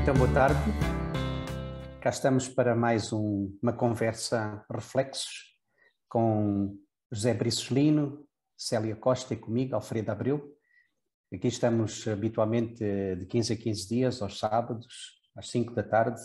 Então, boa tarde. Cá estamos para mais uma conversa reflexos com José Briços Lino, Célia Costa e comigo, Alfredo Abreu. Aqui estamos habitualmente de 15 a 15 dias, aos sábados, às 5 da tarde,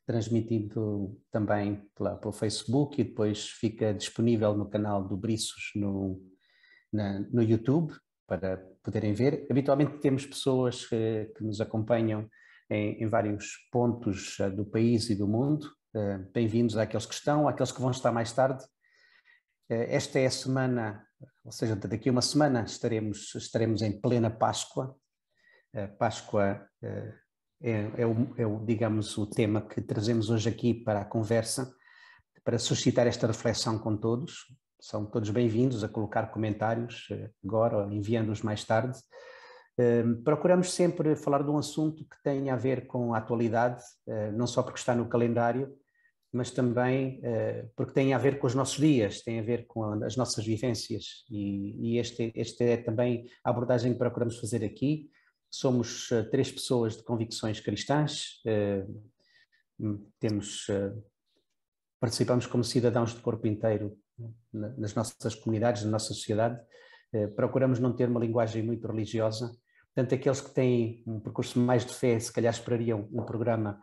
transmitindo também pelo Facebook e depois fica disponível no canal do Briços no YouTube para poderem ver. Habitualmente temos pessoas que nos acompanham em vários pontos do país e do mundo. Bem-vindos àqueles que estão, àqueles que vão estar mais tarde. Esta é a semana, ou seja, daqui a uma semana estaremos em plena Páscoa. Páscoa digamos, o tema que trazemos hoje aqui para a conversa, para suscitar esta reflexão com todos. São todos bem-vindos a colocar comentários agora ou enviando-os mais tarde. Procuramos sempre falar de um assunto que tenha a ver com a atualidade, não só porque está no calendário, mas também porque tem a ver com os nossos dias, tem a ver com as nossas vivências, e esta é também a abordagem que procuramos fazer aqui. Somos três pessoas de convicções cristãs, participamos como cidadãos de corpo inteiro nas nossas comunidades, na nossa sociedade, procuramos não ter uma linguagem muito religiosa. Portanto, aqueles que têm um percurso mais de fé, se calhar esperariam um programa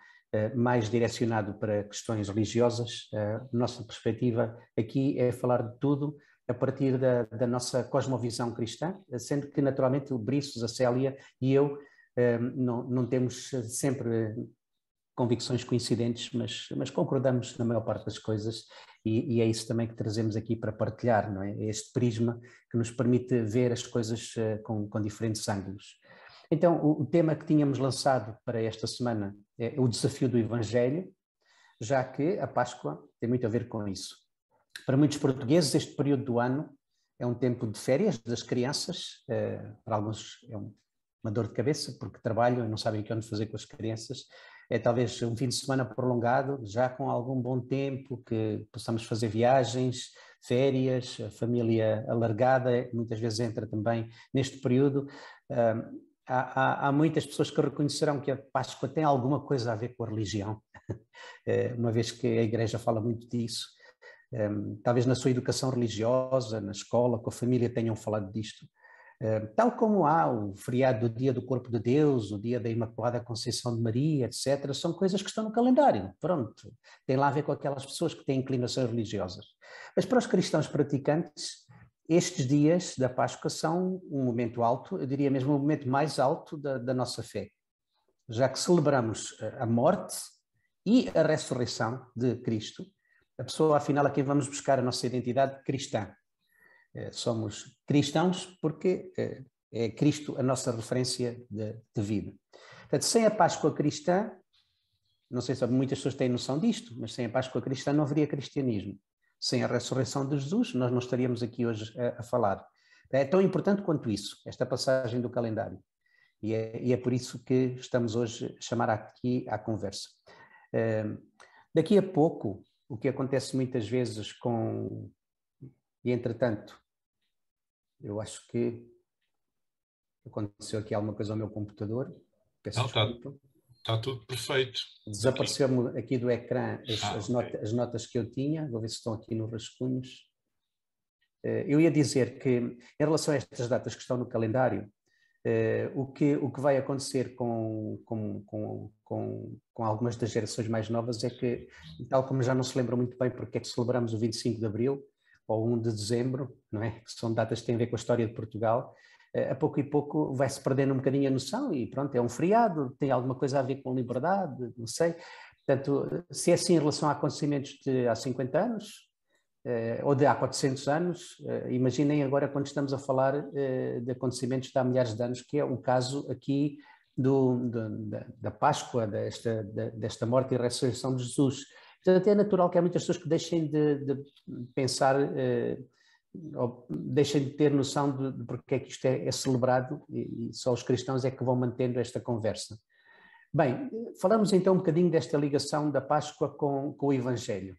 mais direcionado para questões religiosas. Nossa perspectiva aqui é falar de tudo a partir da nossa cosmovisão cristã, sendo que naturalmente o Briços, a Célia e eu não temos sempre convicções coincidentes, mas concordamos na maior parte das coisas, e é isso também que trazemos aqui para partilhar, não é? É este prisma que nos permite ver as coisas com diferentes ângulos. Então, o tema que tínhamos lançado para esta semana é o desafio do Evangelho, já que a Páscoa tem muito a ver com isso. Para muitos portugueses, este período do ano é um tempo de férias das crianças, para alguns é uma dor de cabeça, porque trabalham e não sabem o que fazer com as crianças. É talvez um fim de semana prolongado, já com algum bom tempo, que possamos fazer viagens, férias, a família alargada muitas vezes entra também neste período. Há muitas pessoas que reconhecerão que a Páscoa tem alguma coisa a ver com a religião, uma vez que a Igreja fala muito disso. Talvez na sua educação religiosa, na escola, com a família tenham falado disto. Tal como há o feriado do Dia do Corpo de Deus, o Dia da Imaculada Conceição de Maria, etc., são coisas que estão no calendário, pronto, tem lá a ver com aquelas pessoas que têm inclinações religiosas. Mas para os cristãos praticantes, estes dias da Páscoa são um momento alto, eu diria mesmo o momento mais alto da nossa fé, já que celebramos a morte e a ressurreição de Cristo, a pessoa afinal a quem vamos buscar a nossa identidade cristã. Somos cristãos porque é Cristo a nossa referência de vida. Portanto, sem a Páscoa cristã, não sei se muitas pessoas têm noção disto, mas sem a Páscoa cristã não haveria cristianismo. Sem a ressurreição de Jesus, nós não estaríamos aqui hoje a falar. É tão importante quanto isso, esta passagem do calendário. E é por isso que estamos hoje a chamar aqui à conversa. Daqui a pouco, o que acontece muitas vezes E, entretanto, eu acho que aconteceu aqui alguma coisa ao meu computador, peço desculpa. Está tudo perfeito. Desapareceu-me aqui do ecrã as notas que eu tinha, vou ver se estão aqui nos rascunhos. Eu ia dizer que, em relação a estas datas que estão no calendário, o que vai acontecer com algumas das gerações mais novas é que, tal como já não se lembram muito bem porque é que celebramos o 25 de Abril ou 1 de Dezembro, não é? Que são datas que têm a ver com a história de Portugal, a pouco e pouco vai-se perdendo um bocadinho a noção e pronto, é um feriado, tem alguma coisa a ver com liberdade, não sei. Portanto, se é assim em relação a acontecimentos de há 50 anos, ou de há 400 anos, imaginem agora quando estamos a falar de acontecimentos de há milhares de anos, que é o caso aqui da Páscoa, desta morte e ressurreição de Jesus. Portanto, é natural que há muitas pessoas que deixem de pensar, ou deixem de ter noção de porque é que isto é celebrado, e só os cristãos é que vão mantendo esta conversa. Bem, falamos então um bocadinho desta ligação da Páscoa com o Evangelho.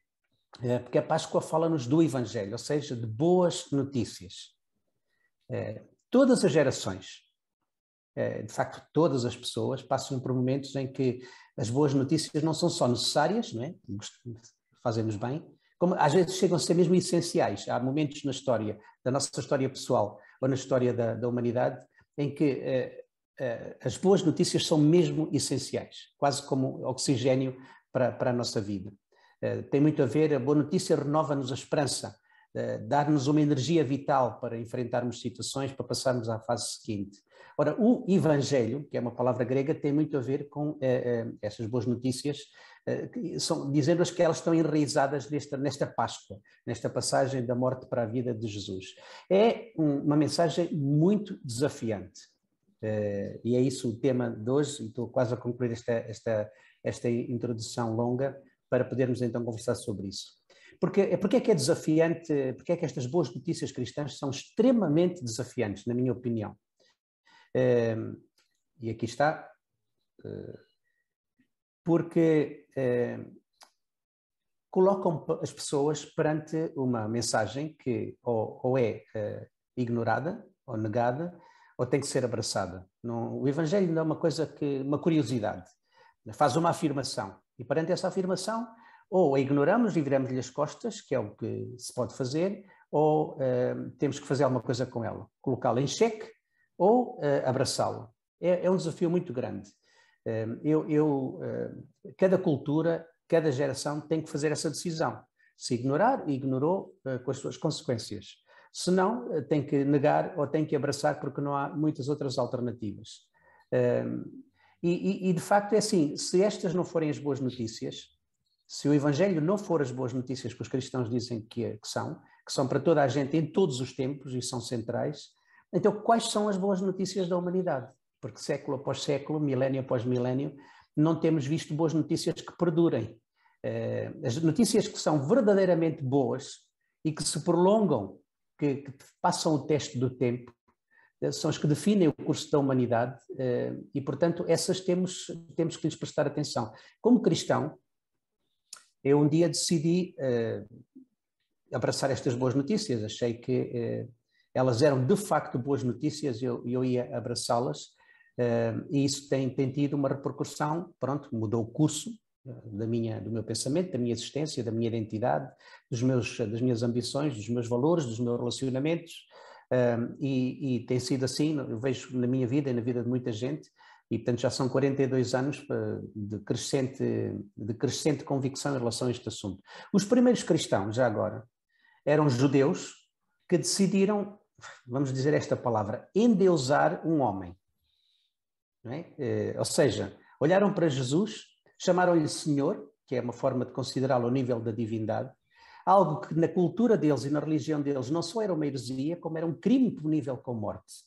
Porque a Páscoa fala-nos do Evangelho, ou seja, de boas notícias. Todas as gerações, de facto, todas as pessoas passam por momentos em que as boas notícias não são só necessárias, não é? Fazemos bem, como às vezes chegam a ser mesmo essenciais. Há momentos na história, da nossa história pessoal ou na história da humanidade, em que as boas notícias são mesmo essenciais, quase como oxigênio para a nossa vida. Tem muito a ver, a boa notícia renova-nos a esperança, dar-nos uma energia vital para enfrentarmos situações, para passarmos à fase seguinte. Ora, o Evangelho, que é uma palavra grega, tem muito a ver com essas boas notícias, dizendo-nos que elas estão enraizadas nesta Páscoa, nesta passagem da morte para a vida de Jesus. É uma mensagem muito desafiante. E é isso o tema de hoje, e estou quase a concluir esta introdução longa, para podermos então conversar sobre isso. Porque é que é desafiante, porque é que estas boas notícias cristãs são extremamente desafiantes, na minha opinião. E aqui está, porque colocam as pessoas perante uma mensagem que ou é ignorada, ou negada, ou tem que ser abraçada. O Evangelho não é uma coisa uma curiosidade, faz uma afirmação, e perante essa afirmação, ou a ignoramos e viramos-lhe as costas, que é o que se pode fazer, ou temos que fazer alguma coisa com ela, colocá-la em xeque ou abraçá-la. É um desafio muito grande. Cada cultura, cada geração tem que fazer essa decisão. Se ignorar, ignorou com as suas consequências. Se não, tem que negar ou tem que abraçar, porque não há muitas outras alternativas. E de facto é assim, se estas não forem as boas notícias, se o Evangelho não for as boas notícias que os cristãos dizem que são para toda a gente em todos os tempos e são centrais, então quais são as boas notícias da humanidade? Porque século após século, milénio após milénio, não temos visto boas notícias que perdurem. As notícias que são verdadeiramente boas e que se prolongam, que passam o teste do tempo, são as que definem o curso da humanidade e, portanto, essas temos que lhes prestar atenção. Como cristão, eu um dia decidi abraçar estas boas notícias, achei que elas eram de facto boas notícias e eu ia abraçá-las, e isso tem tido uma repercussão, pronto, mudou o curso do meu pensamento, da minha existência, da minha identidade, das minhas ambições, dos meus valores, dos meus relacionamentos, e tem sido assim, eu vejo na minha vida e na vida de muita gente. E, portanto, já são 42 anos de crescente convicção em relação a este assunto. Os primeiros cristãos, já agora, eram judeus que decidiram, vamos dizer esta palavra, endeusar um homem. Não é? Ou seja, olharam para Jesus, chamaram-lhe Senhor, que é uma forma de considerá-lo ao nível da divindade, algo que na cultura deles e na religião deles não só era uma heresia, como era um crime punível com morte.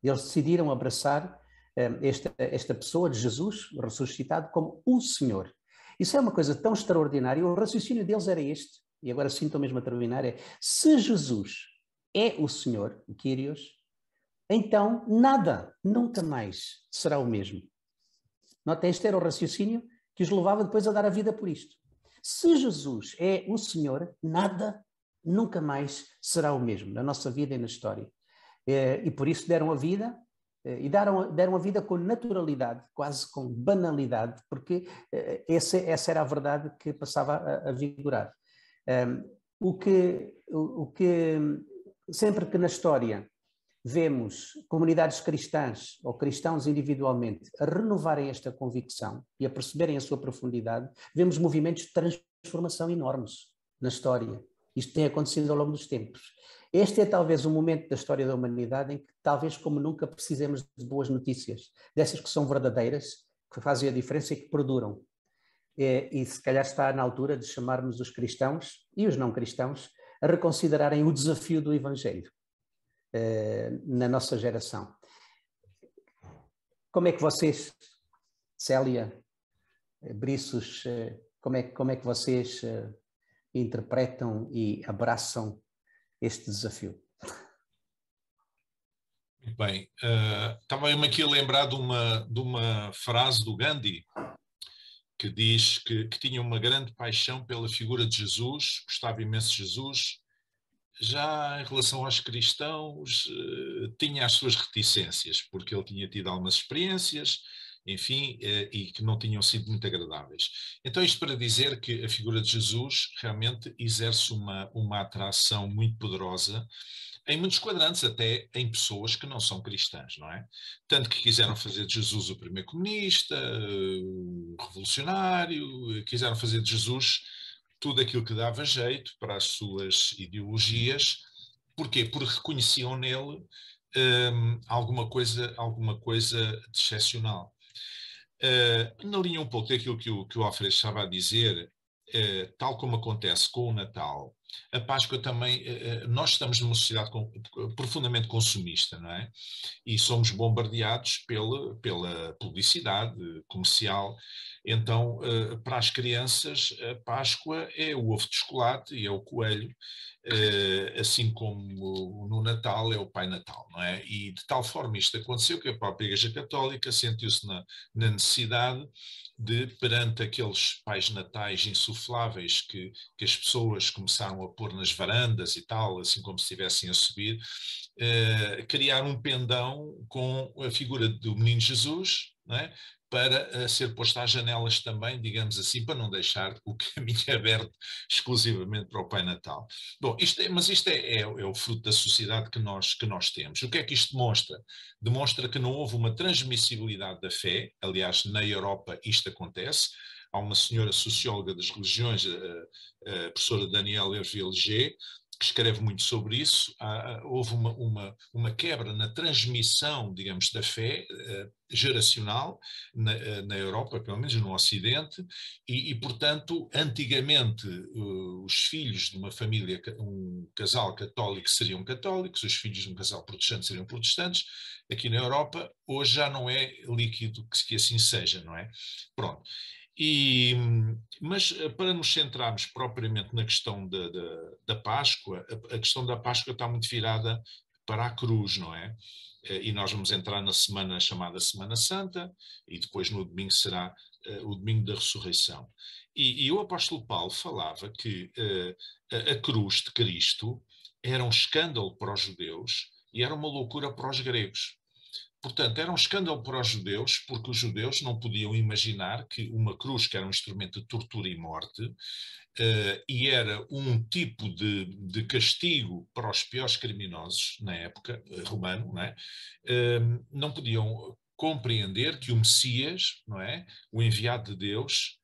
Eles decidiram abraçar esta pessoa de Jesus, ressuscitado, como o Senhor. Isso é uma coisa tão extraordinária. O raciocínio deles era este, e agora sinto mesmo a terminar, se Jesus é o Senhor, o Kyrios, então nada, nunca mais será o mesmo. Notem, este era o raciocínio que os levava depois a dar a vida por isto. Se Jesus é o Senhor, nada, nunca mais será o mesmo na nossa vida e na história. E por isso deram a vida, e deram a vida com naturalidade, quase com banalidade, porque essa era a verdade que passava a vigorar. Sempre que na história vemos comunidades cristãs ou cristãos individualmente a renovarem esta convicção e a perceberem a sua profundidade, vemos movimentos de transformação enormes na história. Isto tem acontecido ao longo dos tempos. Este é talvez um momento da história da humanidade em que talvez como nunca precisemos de boas notícias, dessas que são verdadeiras, que fazem a diferença e que perduram. E se calhar está na altura de chamarmos os cristãos e os não cristãos a reconsiderarem o desafio do Evangelho na nossa geração. Como é que vocês, Célia, Briços, como é que vocês interpretam e abraçam este desafio? Muito bem. Estava-me aqui a lembrar de uma frase do Gandhi, que diz que tinha uma grande paixão pela figura de Jesus, gostava imenso de Jesus, já em relação aos cristãos, tinha as suas reticências, porque ele tinha tido algumas experiências, enfim, e que não tinham sido muito agradáveis. Então, isto para dizer que a figura de Jesus realmente exerce uma atração muito poderosa em muitos quadrantes, até em pessoas que não são cristãs, não é? Tanto que quiseram fazer de Jesus o primeiro comunista, o revolucionário, quiseram fazer de Jesus tudo aquilo que dava jeito para as suas ideologias. Porquê? Porque reconheciam nele alguma coisa de excepcional. Na linha um pouco daquilo que o Alfredo estava a dizer, tal como acontece com o Natal, a Páscoa também, nós estamos numa sociedade profundamente consumista, não é? E somos bombardeados pela publicidade comercial. Então, para as crianças, a Páscoa é o ovo de chocolate e é o coelho, assim como no Natal é o Pai Natal, não é? E de tal forma isto aconteceu que a própria Igreja Católica sentiu-se na necessidade de, perante aqueles pais natais insufláveis que as pessoas começaram a pôr nas varandas e tal, assim como se estivessem a subir, criar um pendão com a figura do Menino Jesus, não é? Para ser posto às janelas também, digamos assim, para não deixar o caminho aberto exclusivamente para o Pai Natal. Bom, mas isto é o fruto da sociedade que nós temos. O que é que isto demonstra? Demonstra que não houve uma transmissibilidade da fé. Aliás, na Europa isto acontece. Há uma senhora socióloga das religiões, a professora Danielle Hervé-Léger, que escreve muito sobre isso. Houve uma quebra na transmissão, digamos, da fé geracional na Europa, pelo menos no Ocidente, e portanto, antigamente os filhos de uma família, um casal católico seriam católicos, os filhos de um casal protestante seriam protestantes. Aqui na Europa, hoje já não é líquido que assim seja, não é? Pronto. Mas para nos centrarmos propriamente na questão da Páscoa, a questão da Páscoa está muito virada para a cruz, não é? E nós vamos entrar na semana chamada Semana Santa, e depois no domingo será o domingo da ressurreição. E o apóstolo Paulo falava que a cruz de Cristo era um escândalo para os judeus e era uma loucura para os gregos. Portanto, era um escândalo para os judeus, porque os judeus não podiam imaginar que uma cruz, que era um instrumento de tortura e morte, e era um tipo de castigo para os piores criminosos na época, romano, não é? Não podiam compreender que o Messias, não é? O enviado de Deus,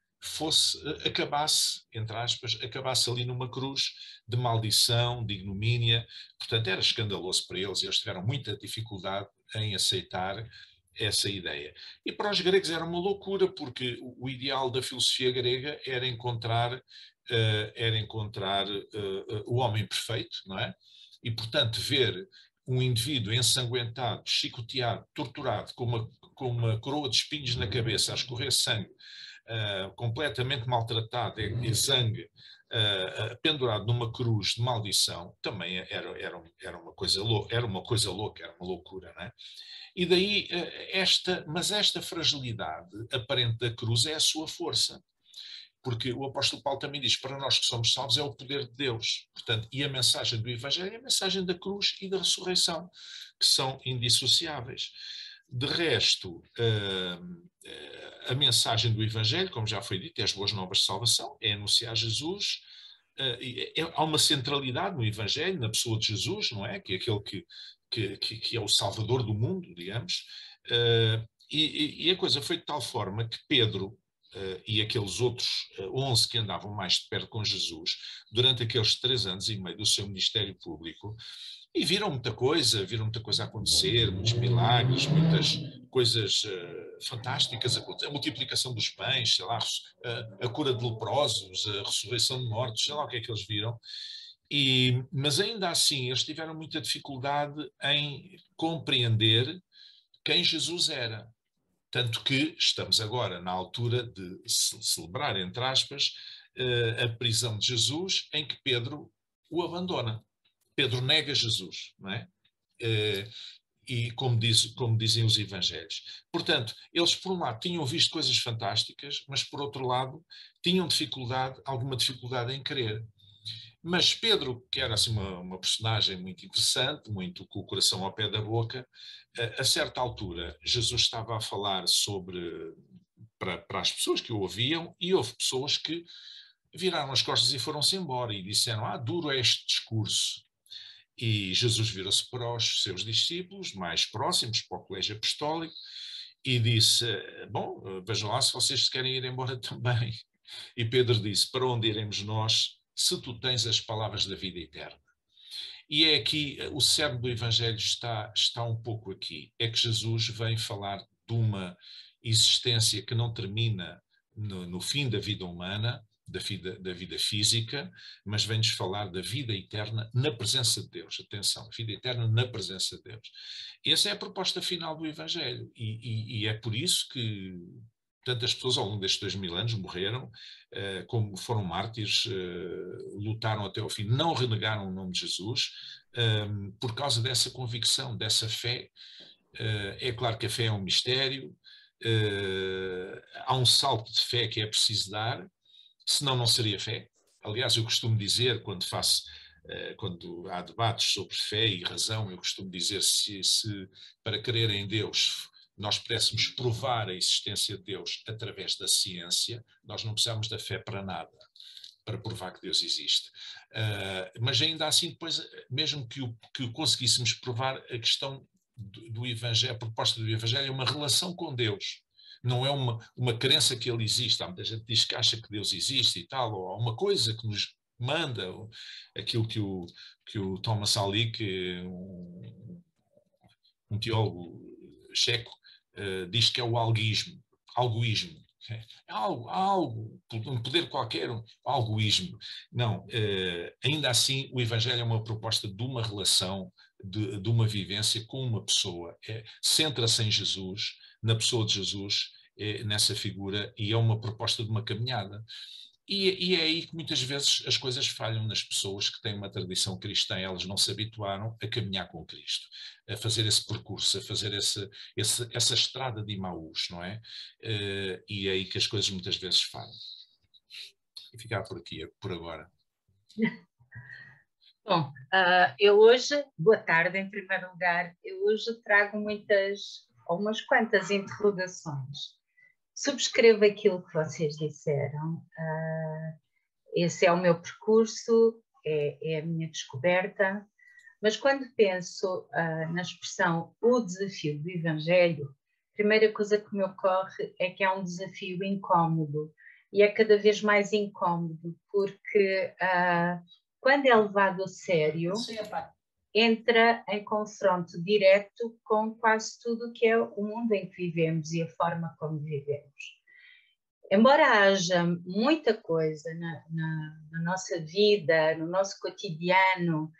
acabasse, entre aspas, acabasse ali numa cruz de maldição, de ignomínia. Portanto, era escandaloso para eles e eles tiveram muita dificuldade em aceitar essa ideia. E para os gregos era uma loucura, porque o ideal da filosofia grega era encontrar o homem perfeito, não é? E, portanto, ver um indivíduo ensanguentado, chicoteado, torturado, com uma coroa de espinhos na cabeça, a escorrer sangue, completamente maltratado, e sangue, pendurado numa cruz de maldição, também era uma coisa louca, era uma loucura, não é? E daí mas esta fragilidade aparente da cruz é a sua força. Porque o apóstolo Paulo também diz, para nós que somos salvos é o poder de Deus. Portanto, e a mensagem do Evangelho é a mensagem da cruz e da ressurreição, que são indissociáveis. De resto, a mensagem do Evangelho, como já foi dito, é as boas novas de salvação, é anunciar Jesus. Há uma centralidade no Evangelho, na pessoa de Jesus, não é? Que é aquele que é o Salvador do mundo, digamos. E a coisa foi de tal forma que Pedro e aqueles outros 11 que andavam mais de perto com Jesus, durante aqueles 3 anos e meio do seu ministério público, e viram muita coisa acontecer, muitos milagres, muitas coisas fantásticas, a multiplicação dos pães, sei lá, a cura de leprosos, a ressurreição de mortos, sei lá o que é que eles viram. Mas ainda assim eles tiveram muita dificuldade em compreender quem Jesus era. Tanto que estamos agora na altura de celebrar, entre aspas, a prisão de Jesus, em que Pedro o abandona. Pedro nega Jesus, não é? E como dizem os evangelhos. Portanto, eles por um lado tinham visto coisas fantásticas, mas por outro lado tinham alguma dificuldade em crer. Mas Pedro, que era assim uma personagem muito interessante, muito com o coração ao pé da boca, a certa altura Jesus estava a falar para as pessoas que o ouviam, e houve pessoas que viraram as costas e foram-se embora e disseram: duro é este discurso. E Jesus virou-se para os seus discípulos mais próximos, para o colégio apostólico, e disse: bom, vejam lá se vocês querem ir embora também. E Pedro disse: para onde iremos nós, se tu tens as palavras da vida eterna? E é aqui, o cerne do Evangelho está um pouco aqui. É que Jesus vem falar de uma existência que não termina no fim da vida humana, da vida física, mas vem-nos falar da vida eterna na presença de Deus. Atenção, vida eterna na presença de Deus. Essa é a proposta final do Evangelho. E é por isso que tantas pessoas ao longo destes 2000 anos morreram, como foram mártires, lutaram até ao fim, não renegaram o nome de Jesus, por causa dessa convicção, dessa fé. É claro que a fé é um mistério, há um salto de fé que é preciso dar, senão não seria fé. Aliás, eu costumo dizer, quando há debates sobre fé e razão, eu costumo dizer se para crer em Deus nós pudéssemos provar a existência de Deus através da ciência, nós não precisamos da fé para nada, para provar que Deus existe. Mas ainda assim, depois, mesmo que o conseguíssemos provar, a questão do Evangelho, a proposta do Evangelho é uma relação com Deus. Não é uma crença que ele existe. Há muita gente que diz que acha que Deus existe e tal, ou há uma coisa que nos manda, aquilo que o Thomas Alick, um teólogo checo, diz que é o algoísmo. É algo, um poder qualquer, um algoísmo. Não, ainda assim o Evangelho é uma proposta de uma relação, de uma vivência com uma pessoa. Centra-se em Jesus, na pessoa de Jesus, nessa figura, e é uma proposta de uma caminhada. E é aí que muitas vezes as coisas falham nas pessoas que têm uma tradição cristã. Elas não se habituaram a caminhar com Cristo, a fazer esse percurso, a fazer essa estrada de Imaús, não é? E é aí que as coisas muitas vezes falham. E ficar por aqui, por agora. Bom, eu hoje, boa tarde em primeiro lugar, eu hoje trago umas quantas interrogações. Subscrevo aquilo que vocês disseram. Esse é o meu percurso, é a minha descoberta, mas quando penso na expressão o desafio do Evangelho, a primeira coisa que me ocorre é que é um desafio incómodo, e é cada vez mais incómodo, porque quando é levado a sério, entra em confronto direto com quase tudo o que é o mundo em que vivemos e a forma como vivemos. Embora haja muita coisa na nossa vida, no nosso cotidiano,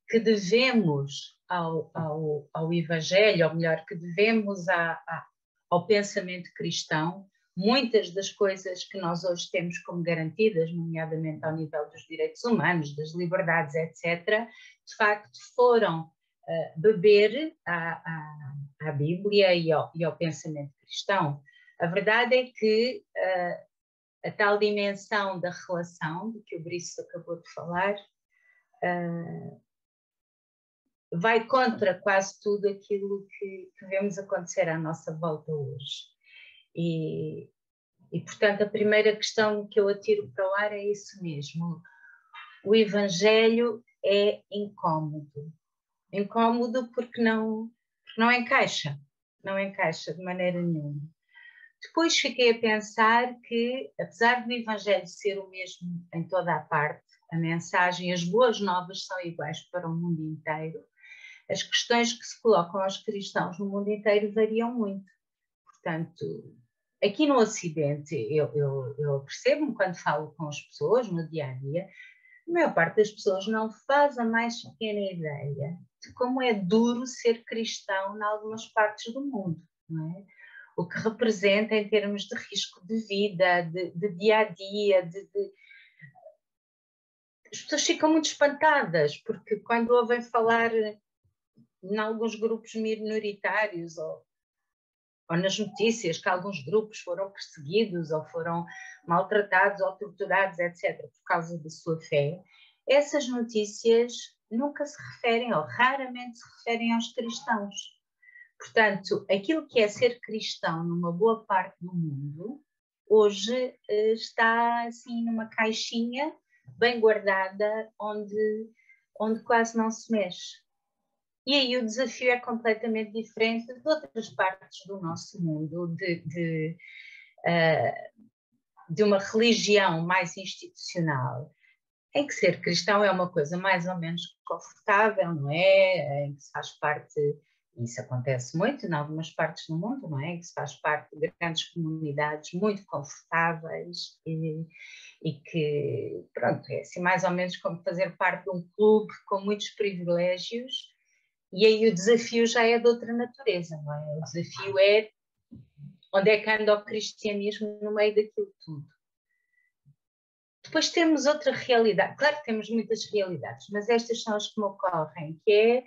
que devemos ao Evangelho, ou melhor, que devemos ao pensamento cristão, muitas das coisas que nós hoje temos como garantidas, nomeadamente ao nível dos direitos humanos, das liberdades, etc., de facto foram beber à Bíblia e ao pensamento cristão. A verdade é que a tal dimensão da relação, de que o Brice acabou de falar, vai contra quase tudo aquilo que vemos acontecer à nossa volta hoje. E, portanto, a primeira questão que eu atiro para o ar é isso mesmo. O Evangelho é incómodo. Incómodo porque não encaixa. Não encaixa de maneira nenhuma. Depois fiquei a pensar que, apesar do Evangelho ser o mesmo em toda a parte, a mensagem, as boas novas são iguais para o mundo inteiro, as questões que se colocam aos cristãos no mundo inteiro variam muito. Portanto, aqui no Ocidente, eu percebo-me quando falo com as pessoas no dia-a-dia, a maior parte das pessoas não faz a mais pequena ideia de como é duro ser cristão em algumas partes do mundo, não é? O que representa em termos de risco de vida, de dia-a-dia, as pessoas ficam muito espantadas, porque quando ouvem falar em alguns grupos minoritários ou nas notícias que alguns grupos foram perseguidos ou foram maltratados ou torturados, etc., por causa da sua fé, essas notícias nunca se referem, ou raramente se referem aos cristãos. Portanto, aquilo que é ser cristão numa boa parte do mundo, hoje está assim numa caixinha bem guardada, onde quase não se mexe. E aí o desafio é completamente diferente de outras partes do nosso mundo, de uma religião mais institucional, em que ser cristão é uma coisa mais ou menos confortável, não é? Em que se faz parte, isso acontece muito em algumas partes do mundo, não é? Em que se faz parte de grandes comunidades muito confortáveis e que, pronto, é assim mais ou menos como fazer parte de um clube com muitos privilégios, e aí o desafio já é de outra natureza, não é? O desafio é onde é que anda o cristianismo no meio daquilo tudo. Depois temos outra realidade, claro que temos muitas realidades, mas estas são as que me ocorrem, que é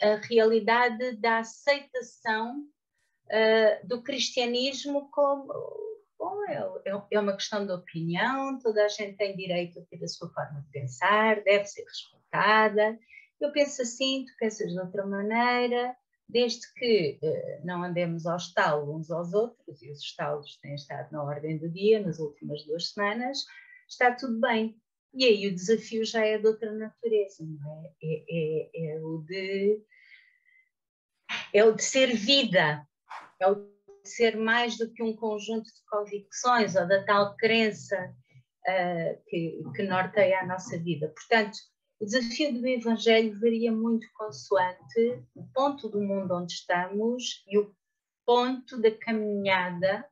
a realidade da aceitação do cristianismo como é uma questão de opinião, toda a gente tem direito a ter a sua forma de pensar, deve ser respeitada. Eu penso assim, tu pensas de outra maneira, desde que não andemos ao estalo uns aos outros, e os estalos têm estado na ordem do dia nas últimas 2 semanas, está tudo bem. E aí o desafio já é de outra natureza, não é? É o de ser vida, é o de ser mais do que um conjunto de convicções ou da tal crença que norteia a nossa vida. Portanto, o desafio do Evangelho varia muito consoante o ponto do mundo onde estamos e o ponto da caminhada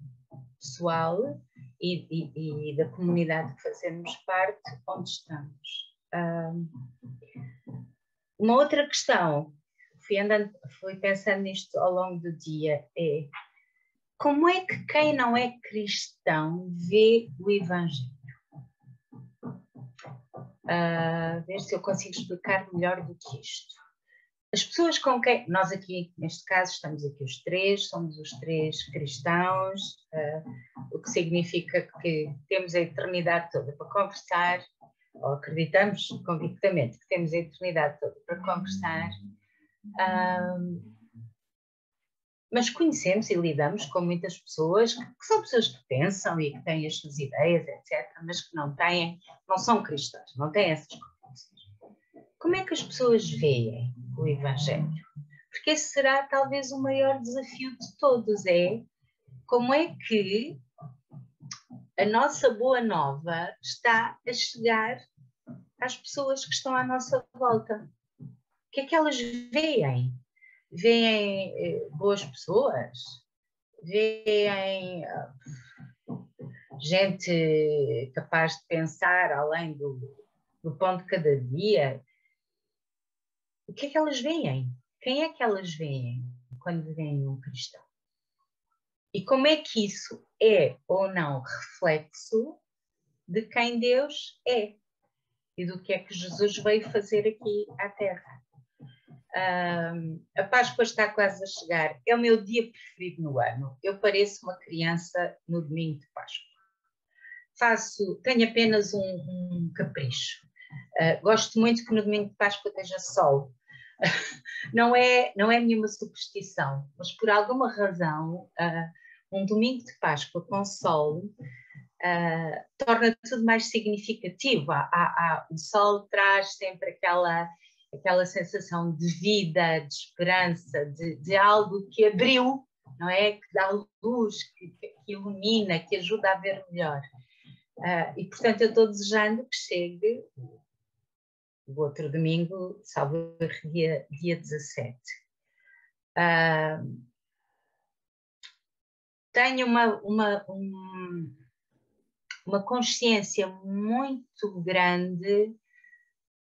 pessoal e da comunidade que fazemos parte onde estamos. Uma outra questão, fui pensando nisto ao longo do dia, é como é que quem não é cristão vê o Evangelho? Ver se eu consigo explicar melhor do que isto. As pessoas com quem... Nós aqui, neste caso, estamos aqui os 3, somos os 3 cristãos, o que significa que temos a eternidade toda para conversar, ou acreditamos convictamente que temos a eternidade toda para conversar, mas conhecemos e lidamos com muitas pessoas que são pessoas que pensam e que têm as suas ideias, etc., mas que não são cristãos, não têm essas competências. Como é que as pessoas veem o Evangelho? Porque esse será talvez o maior desafio de todos, é como é que a nossa boa nova está a chegar às pessoas que estão à nossa volta. O que é que elas veem? Veem boas pessoas? Veem gente capaz de pensar além do pão de cada dia? O que é que elas veem? Quem é que elas veem quando veem um cristão? E como é que isso é ou não reflexo de quem Deus é e do que é que Jesus veio fazer aqui à Terra? A Páscoa está quase a chegar, é o meu dia preferido no ano. Eu pareço uma criança no domingo de Páscoa. Tenho apenas um capricho. Gosto muito que no domingo de Páscoa esteja sol. Não é nenhuma superstição, mas por alguma razão, um domingo de Páscoa com sol torna tudo mais significativo. O sol traz sempre aquela sensação de vida, de esperança, de algo que abriu, não é? Que dá luz, que ilumina, que ajuda a ver melhor. E, portanto, eu estou desejando que chegue o outro domingo, salvo dia 17. Tenho uma consciência muito grande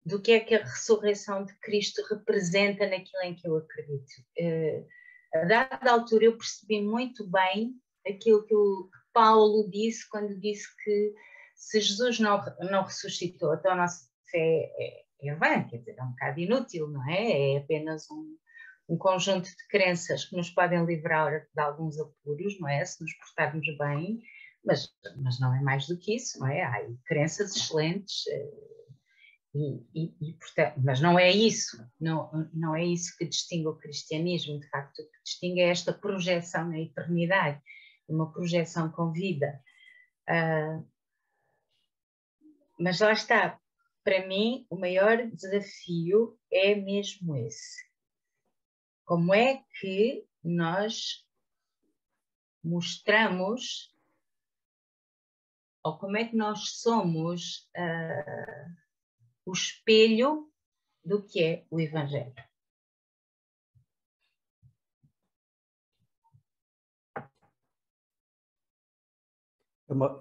do que é que a ressurreição de Cristo representa naquilo em que eu acredito. A dada altura eu percebi muito bem aquilo que o Paulo disse quando disse que se Jesus não ressuscitou, então a nossa fé é vã, quer dizer, é um bocado inútil, não é? É apenas um conjunto de crenças que nos podem livrar de alguns apuros, não é? Se nos portarmos bem, mas não é mais do que isso, não é? Há crenças excelentes Portanto, mas não é isso, não é isso que distingue o cristianismo. De facto, o que distingue é esta projeção na eternidade, uma projeção com vida. Mas lá está, para mim, o maior desafio é mesmo esse. Como é que nós mostramos, ou como é que nós somos o espelho do que é o Evangelho?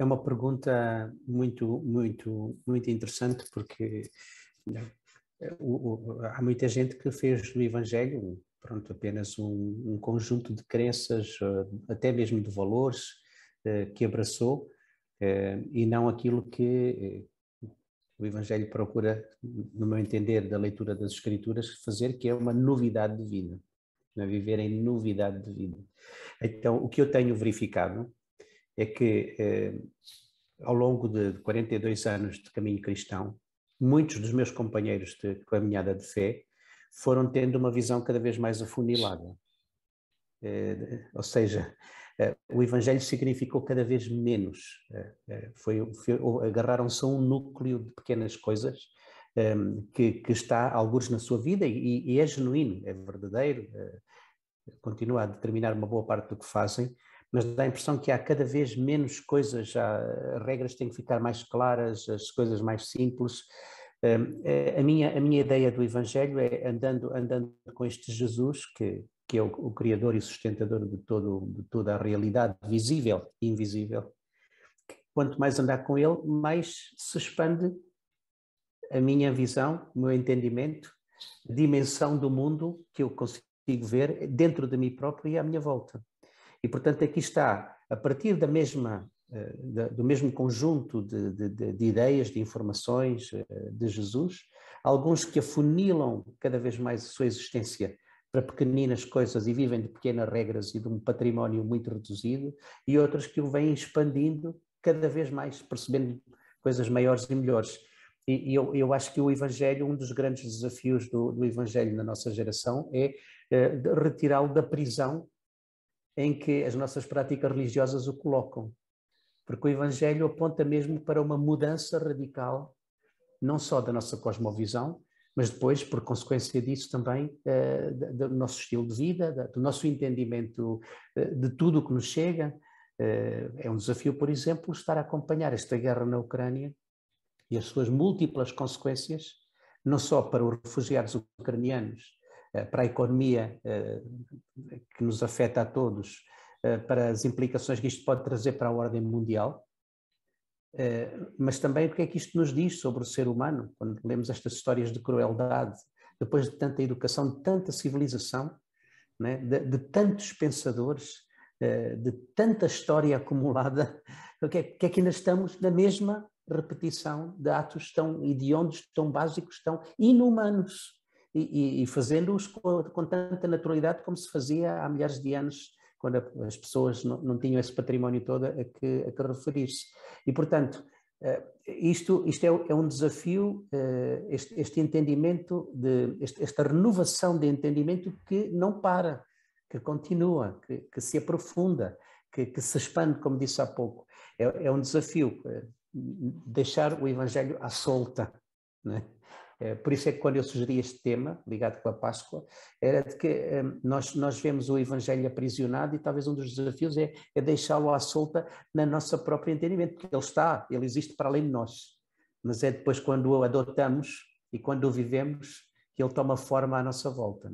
É uma pergunta muito interessante, porque há muita gente que fez do Evangelho, pronto, apenas um conjunto de crenças, até mesmo de valores, que abraçou, e não aquilo que o Evangelho procura, no meu entender, da leitura das Escrituras, fazer, que é uma novidade de vida, viver em novidade de vida. Então, o que eu tenho verificado é que, ao longo de 42 anos de caminho cristão, muitos dos meus companheiros de caminhada de fé foram tendo uma visão cada vez mais afunilada. Ou seja, o Evangelho significou cada vez menos. Agarraram-se a um núcleo de pequenas coisas que está, algures, na sua vida e é genuíno, é verdadeiro, continua a determinar uma boa parte do que fazem, mas dá a impressão que há cada vez menos coisas, as regras têm que ficar mais claras, as coisas mais simples. A minha ideia do Evangelho é andando com este Jesus, que é o Criador e sustentador de toda a realidade visível e invisível. Quanto mais andar com ele, mais se expande a minha visão, o meu entendimento, a dimensão do mundo que eu consigo ver dentro de mim próprio e à minha volta. E, portanto, aqui está, a partir do mesmo conjunto de ideias, de informações de Jesus, alguns que afunilam cada vez mais a sua existência para pequeninas coisas e vivem de pequenas regras e de um património muito reduzido, e outros que o vêm expandindo cada vez mais, percebendo coisas maiores e melhores. E eu acho que o Evangelho, um dos grandes desafios do Evangelho na nossa geração é retirá-lo da prisão em que as nossas práticas religiosas o colocam. Porque o Evangelho aponta mesmo para uma mudança radical, não só da nossa cosmovisão, mas depois, por consequência disso, também do nosso estilo de vida, do nosso entendimento de tudo o que nos chega. É um desafio, por exemplo, estar a acompanhar esta guerra na Ucrânia e as suas múltiplas consequências, não só para os refugiados ucranianos, para a economia que nos afeta a todos, para as implicações que isto pode trazer para a ordem mundial, mas também o que é que isto nos diz sobre o ser humano, quando lemos estas histórias de crueldade, depois de tanta educação, de tanta civilização, né, de tantos pensadores, de tanta história acumulada, o que é que ainda estamos na mesma repetição de atos tão hediondos, tão básicos, tão inumanos, e fazendo-os com tanta naturalidade como se fazia há milhares de anos, quando as pessoas não tinham esse património todo a que referir-se. E, portanto, isto é um desafio, este entendimento, esta renovação de entendimento que não para, que continua, que se aprofunda, que se expande, como disse há pouco. É um desafio deixar o Evangelho à solta, né? Por isso é que quando eu sugeri este tema, ligado com a Páscoa, era de que nós vemos o Evangelho aprisionado e talvez um dos desafios é deixá-lo à solta na nossa própria entendimento, porque ele existe para além de nós, mas é depois quando o adotamos e quando o vivemos que ele toma forma à nossa volta.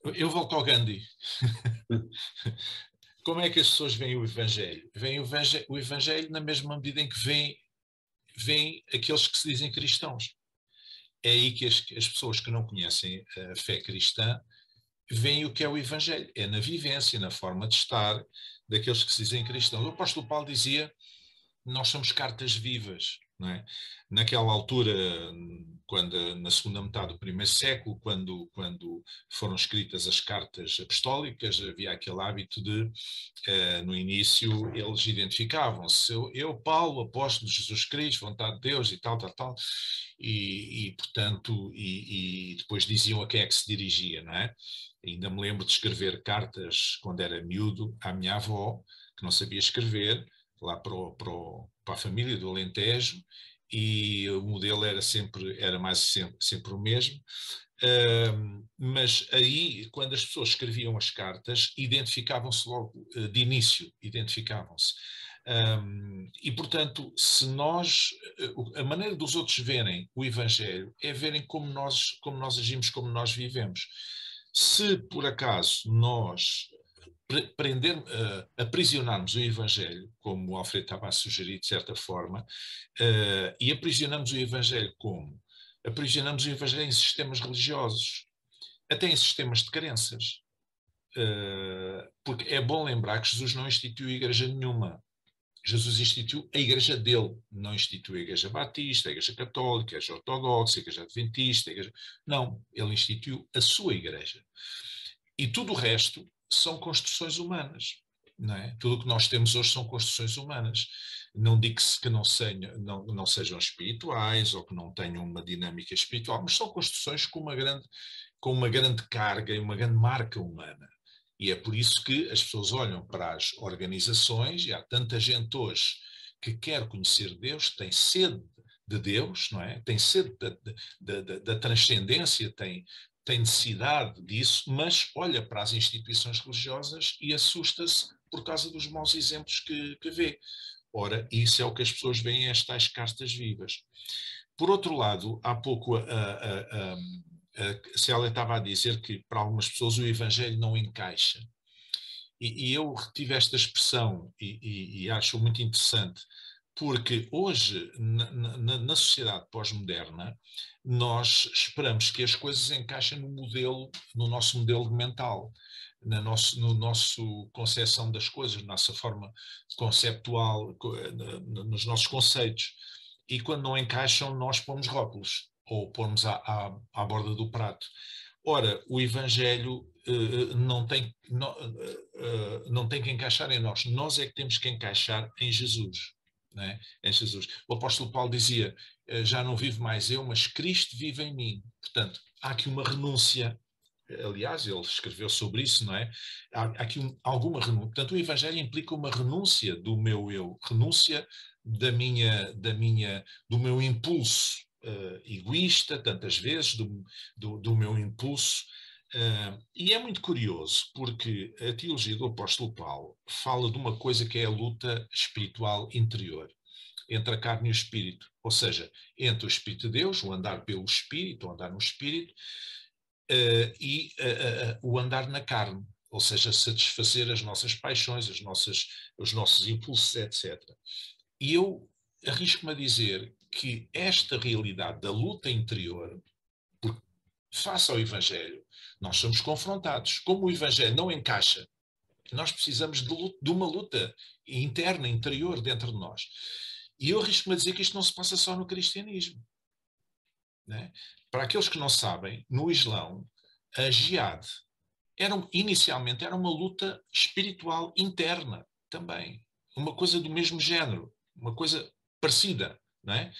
Eu volto ao Gandhi. Como é que as pessoas veem o Evangelho? Veem o Evangelho na mesma medida em que veem aqueles que se dizem cristãos. É aí que as pessoas que não conhecem a fé cristã veem o que é o Evangelho. É na vivência, na forma de estar daqueles que se dizem cristãos. O apóstolo Paulo dizia: nós somos cartas vivas. não é? Naquela altura, na segunda metade do primeiro século, quando foram escritas as cartas apostólicas, havia aquele hábito de, no início, eles identificavam-se. Eu, Paulo, apóstolo de Jesus Cristo, vontade de Deus e tal, portanto, depois diziam a quem é que se dirigia, não é? Ainda me lembro de escrever cartas, quando era miúdo, à minha avó, que não sabia escrever, lá para a família do Alentejo, e o modelo era sempre o mesmo. Mas aí, quando as pessoas escreviam as cartas, identificavam-se logo, de início, identificavam-se. E, portanto, se a maneira dos outros verem o Evangelho é verem como nós agimos, como nós vivemos. Se, por acaso, nós aprisionarmos o Evangelho, como o Alfredo estava a sugerir de certa forma, e aprisionamos o Evangelho como? Aprisionamos o Evangelho em sistemas religiosos, até em sistemas de crenças. Porque é bom lembrar que Jesus não instituiu igreja nenhuma. Jesus instituiu a igreja dele, não instituiu a igreja batista, a igreja católica, a igreja ortodoxa, a igreja adventista, Não, ele instituiu a sua igreja. E tudo o resto são construções humanas, não é? Tudo o que nós temos hoje são construções humanas. Não digo que não sejam espirituais ou que não tenham uma dinâmica espiritual, mas são construções com uma grande carga e uma grande marca humana. E é por isso que as pessoas olham para as organizações, e há tanta gente hoje que quer conhecer Deus, tem sede de Deus, não é? Tem sede da transcendência, tem necessidade disso, mas olha para as instituições religiosas e assusta-se por causa dos maus exemplos que vê. Ora, isso é o que as pessoas veem, estas castas vivas. Por outro lado, há pouco a Célia estava a dizer que para algumas pessoas o Evangelho não encaixa. E eu retive esta expressão e acho muito interessante, porque hoje, na sociedade pós-moderna, nós esperamos que as coisas encaixem no nosso modelo mental, no nosso concepção das coisas, na nossa forma conceptual, nos nossos conceitos. E quando não encaixam, nós pomos rótulos, ou pomos à borda do prato. Ora, o Evangelho não tem que encaixar em nós. Nós é que temos que encaixar em Jesus. Não é? Em Jesus. O apóstolo Paulo dizia, já não vivo mais eu, mas Cristo vive em mim. Portanto, há aqui uma renúncia. Aliás, ele escreveu sobre isso, não é? Há aqui alguma renúncia. Portanto, o Evangelho implica uma renúncia do meu eu, renúncia do meu impulso egoísta, tantas vezes, do meu impulso. E é muito curioso, porque a teologia do apóstolo Paulo fala de uma coisa que é a luta espiritual interior, entre a carne e o espírito, ou seja, entre o Espírito de Deus, o andar pelo Espírito, o andar no Espírito, e o andar na carne, ou seja, satisfazer as nossas paixões, os nossos impulsos, etc. E eu arrisco-me a dizer que esta realidade da luta interior, porque face ao Evangelho, nós somos confrontados. Como o Evangelho não encaixa, nós precisamos de uma luta interna, interior, dentro de nós. E eu arrisco-me a dizer que isto não se passa só no cristianismo. Né? Para aqueles que não sabem, no Islão, a jihad inicialmente era uma luta espiritual interna também. Uma coisa do mesmo género, uma coisa parecida. Não é?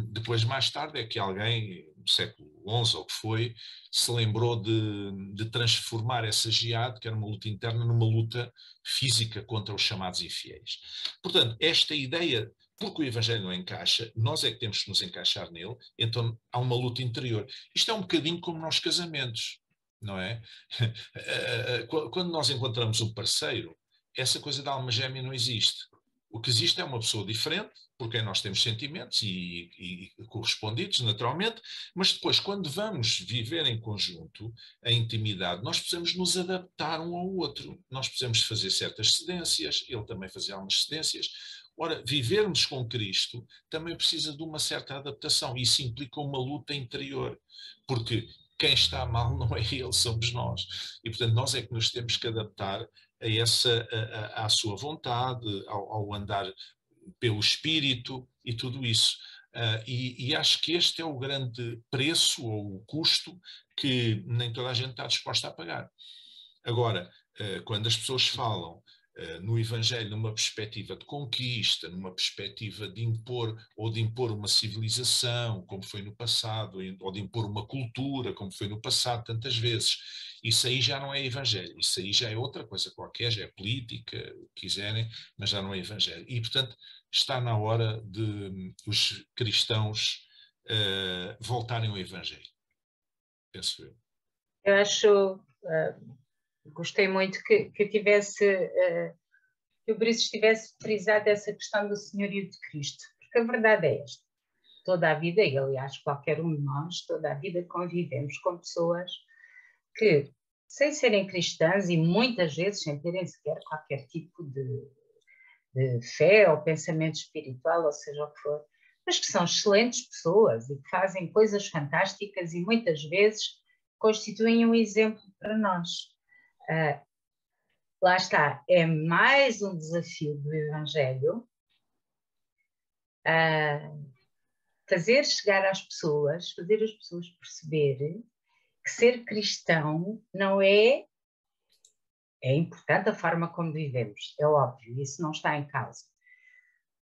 Depois, mais tarde, é que alguém, no século XI ou o que foi, se lembrou de transformar essa jihad, que era uma luta interna, numa luta física contra os chamados infiéis. Portanto, esta ideia, porque o Evangelho não encaixa, nós é que temos que nos encaixar nele, então há uma luta interior. Isto é um bocadinho como nos casamentos, não é? Quando nós encontramos um parceiro, essa coisa da alma gêmea não existe. O que existe é uma pessoa diferente, por quem nós temos sentimentos e correspondidos, naturalmente, mas depois, quando vamos viver em conjunto, a intimidade, nós precisamos nos adaptar um ao outro. Nós precisamos fazer certas cedências, ele também fazia algumas cedências. Ora, vivermos com Cristo também precisa de uma certa adaptação. Isso implica uma luta interior, porque quem está mal não é ele, somos nós. E, portanto, nós é que nos temos que adaptar à sua vontade, ao andar pelo espírito e tudo isso. E acho que este é o grande preço ou o custo que nem toda a gente está disposta a pagar. Agora, quando as pessoas falam no Evangelho numa perspectiva de conquista, numa perspectiva de impor uma civilização, como foi no passado, ou de impor uma cultura, como foi no passado tantas vezes, isso aí já não é Evangelho, isso aí já é outra coisa qualquer, já é política, o que quiserem, mas já não é Evangelho. E, portanto, está na hora de os cristãos voltarem ao Evangelho, penso eu. Eu acho... gostei muito que o Brice tivesse frisado essa questão do senhorio de Cristo, porque a verdade é esta. Toda a vida, e aliás qualquer um de nós, toda a vida convivemos com pessoas que, sem serem cristãs e muitas vezes sem terem sequer qualquer tipo de fé ou pensamento espiritual, ou seja o que for, mas que são excelentes pessoas e que fazem coisas fantásticas e muitas vezes constituem um exemplo para nós. Lá está, é mais um desafio do Evangelho, fazer chegar às pessoas, fazer as pessoas perceberem que ser cristão não é... É importante a forma como vivemos, é óbvio, isso não está em causa.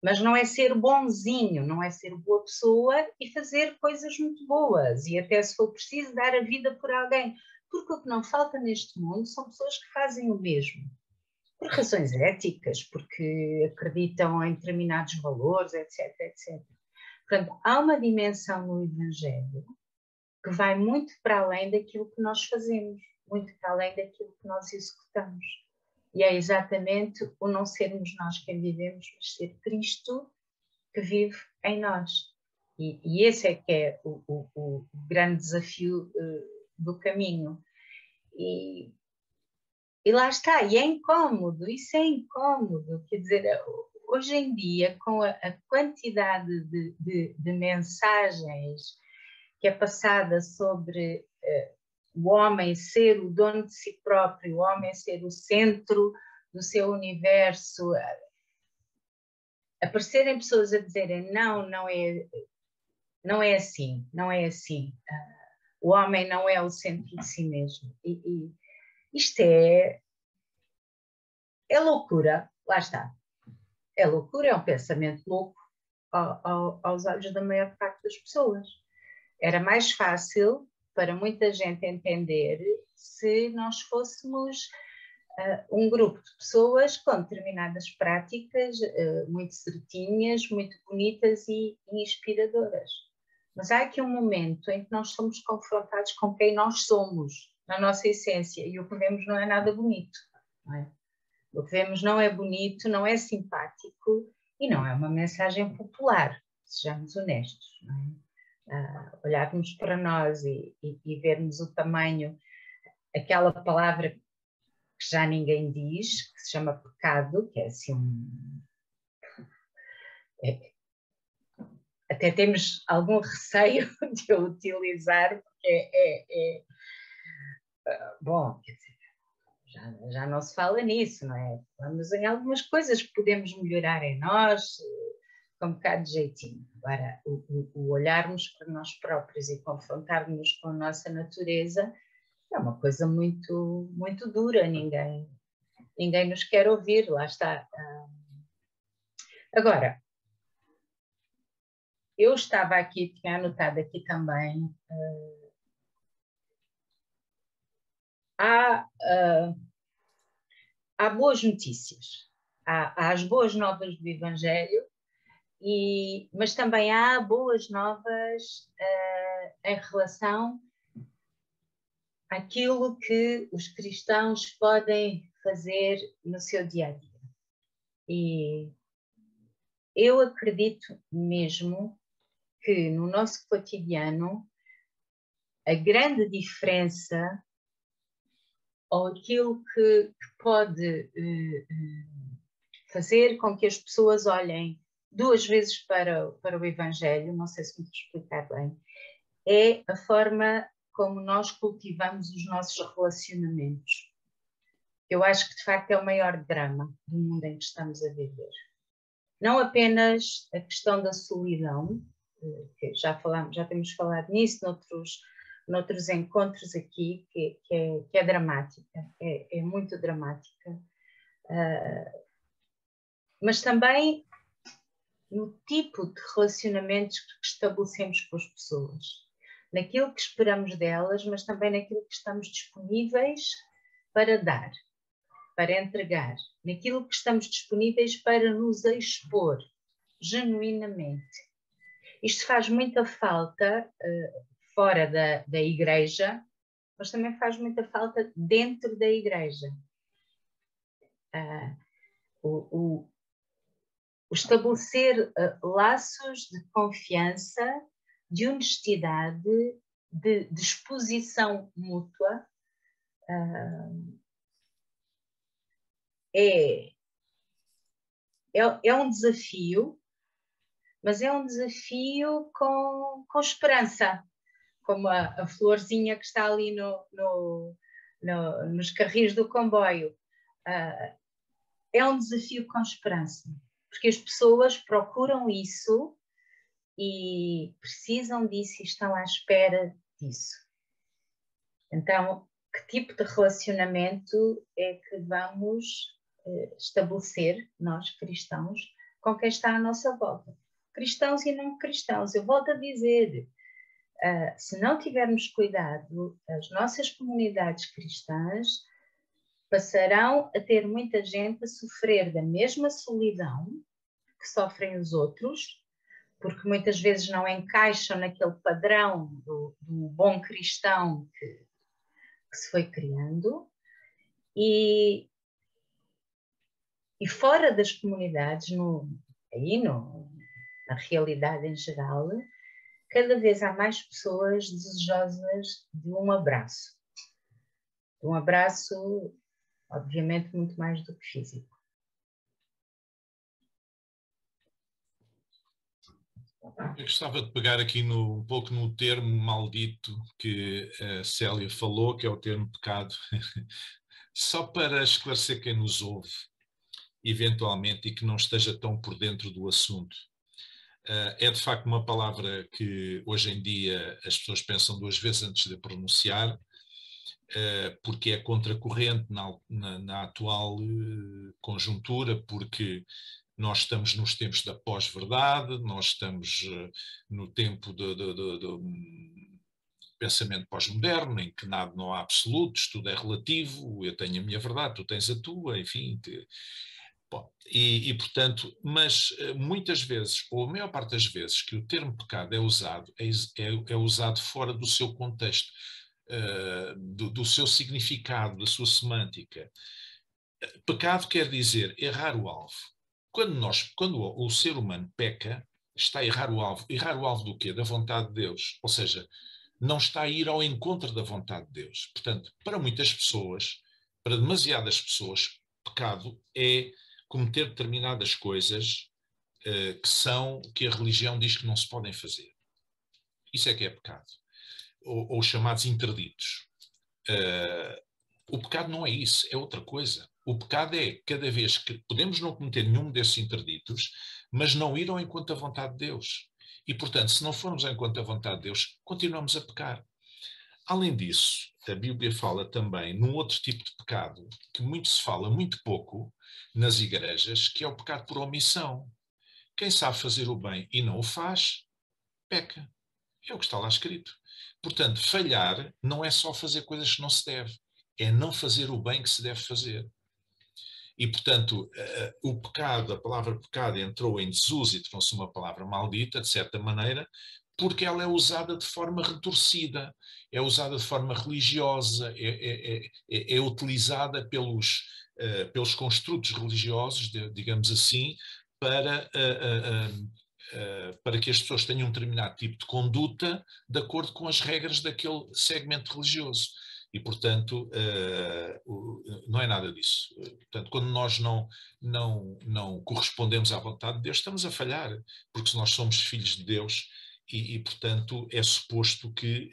Mas não é ser bonzinho, não é ser boa pessoa e fazer coisas muito boas e até, se for preciso, dar a vida por alguém. Porque o que não falta neste mundo são pessoas que fazem o mesmo. Por razões éticas, porque acreditam em determinados valores, etc, etc. Portanto, há uma dimensão no Evangelho que vai muito para além daquilo que nós fazemos, muito para além daquilo que nós executamos. E é exatamente o não sermos nós quem vivemos, mas ser Cristo que vive em nós. E esse é que é o grande desafio do caminho. E lá está, e é incómodo, isso é incómodo. Quer dizer, hoje em dia, com a quantidade de mensagens que é passada sobre o homem ser o dono de si próprio, o homem ser o centro do seu universo, aparecerem pessoas a dizerem não é assim, não é assim. O homem não é o centro de si mesmo. E isto é loucura, lá está. É loucura, é um pensamento louco aos olhos da maior parte das pessoas. Era mais fácil para muita gente entender se nós fôssemos um grupo de pessoas com determinadas práticas muito certinhas, muito bonitas e inspiradoras. Mas há aqui um momento em que nós somos confrontados com quem nós somos, na nossa essência, e o que vemos não é nada bonito. Não é? O que vemos não é bonito, não é simpático e não é uma mensagem popular, sejamos honestos. Não é? Olharmos para nós e vermos o tamanho, aquela palavra que já ninguém diz, que se chama pecado, que é assim até temos algum receio de eu utilizar, porque bom, quer dizer, já não se fala nisso, não é? Falamos em algumas coisas que podemos melhorar em nós, com um bocado de jeitinho. Agora, o olharmos para nós próprios e confrontarmos com a nossa natureza é uma coisa muito, muito dura, ninguém nos quer ouvir, lá está. Agora, eu estava aqui, tinha anotado aqui também, há boas notícias, há as boas novas do Evangelho, mas também há boas novas em relação àquilo que os cristãos podem fazer no seu dia-a-dia. E eu acredito mesmo que no nosso cotidiano a grande diferença ou aquilo que pode fazer com que as pessoas olhem duas vezes para o Evangelho, não sei se me vou explicar bem, é a forma como nós cultivamos os nossos relacionamentos. Eu acho que, de facto, é o maior drama do mundo em que estamos a viver. Não apenas a questão da solidão, que já temos falado nisso noutros encontros aqui, que é dramática, é muito dramática, mas também no tipo de relacionamentos que estabelecemos com as pessoas, naquilo que esperamos delas, mas também naquilo que estamos disponíveis para dar, para entregar, naquilo que estamos disponíveis para nos expor genuinamente. Isto faz muita falta fora da igreja, mas também faz muita falta dentro da igreja. O estabelecer laços de confiança, de honestidade, de disposição mútua, é um desafio, mas é um desafio com esperança, como a florzinha que está ali nos carris do comboio. É um desafio com esperança, porque as pessoas procuram isso e precisam disso e estão à espera disso. Então, que tipo de relacionamento é que vamos estabelecer, nós cristãos, com quem está à nossa volta? Cristãos e não cristãos. Eu volto a dizer, se não tivermos cuidado, as nossas comunidades cristãs passarão a ter muita gente a sofrer da mesma solidão que sofrem os outros, porque muitas vezes não encaixam naquele padrão do bom cristão que se foi criando, e fora das comunidades, na realidade em geral, cada vez há mais pessoas desejosas de um abraço. De um abraço, obviamente, muito mais do que físico. Eu gostava de pegar aqui um pouco no termo maldito que a Célia falou, que é o termo pecado, só para esclarecer quem nos ouve, eventualmente, e que não esteja tão por dentro do assunto. É de facto uma palavra que hoje em dia as pessoas pensam 2 vezes antes de pronunciar, porque é contracorrente na atual conjuntura, porque nós estamos nos tempos da pós-verdade, nós estamos no tempo do pensamento pós-moderno, em que nada, não há absolutos, tudo é relativo, eu tenho a minha verdade, tu tens a tua, enfim. Bom, portanto, mas muitas vezes, ou a maior parte das vezes que o termo pecado é usado, é usado fora do seu contexto, do seu significado, da sua semântica. Pecado quer dizer errar o alvo. Quando o ser humano peca, está a errar o alvo. Errar o alvo do quê? Da vontade de Deus. Ou seja, não está a ir ao encontro da vontade de Deus. Portanto, para muitas pessoas, para demasiadas pessoas, pecado é cometer determinadas coisas que a religião diz que não se podem fazer. Isso é que é pecado. Ou chamados interditos. O pecado não é isso, é outra coisa. O pecado é cada vez que podemos não cometer nenhum desses interditos, mas não ir ao encontro da vontade de Deus. E, portanto, se não formos ao encontro da vontade de Deus, continuamos a pecar. Além disso, a Bíblia fala também num outro tipo de pecado, que se fala muito pouco nas igrejas, que é o pecado por omissão. Quem sabe fazer o bem e não o faz, peca. É o que está lá escrito. Portanto, falhar não é só fazer coisas que não se deve, é não fazer o bem que se deve fazer. E, portanto, o pecado, a palavra pecado entrou em desuso e tornou-se uma palavra maldita, de certa maneira, porque ela é usada de forma retorcida, é usada de forma religiosa, é utilizada pelos construtos religiosos, digamos assim, para que as pessoas tenham um determinado tipo de conduta de acordo com as regras daquele segmento religioso. E, portanto, não é nada disso. Portanto, quando nós não correspondemos à vontade de Deus, estamos a falhar, porque se nós somos filhos de Deus, portanto, é suposto que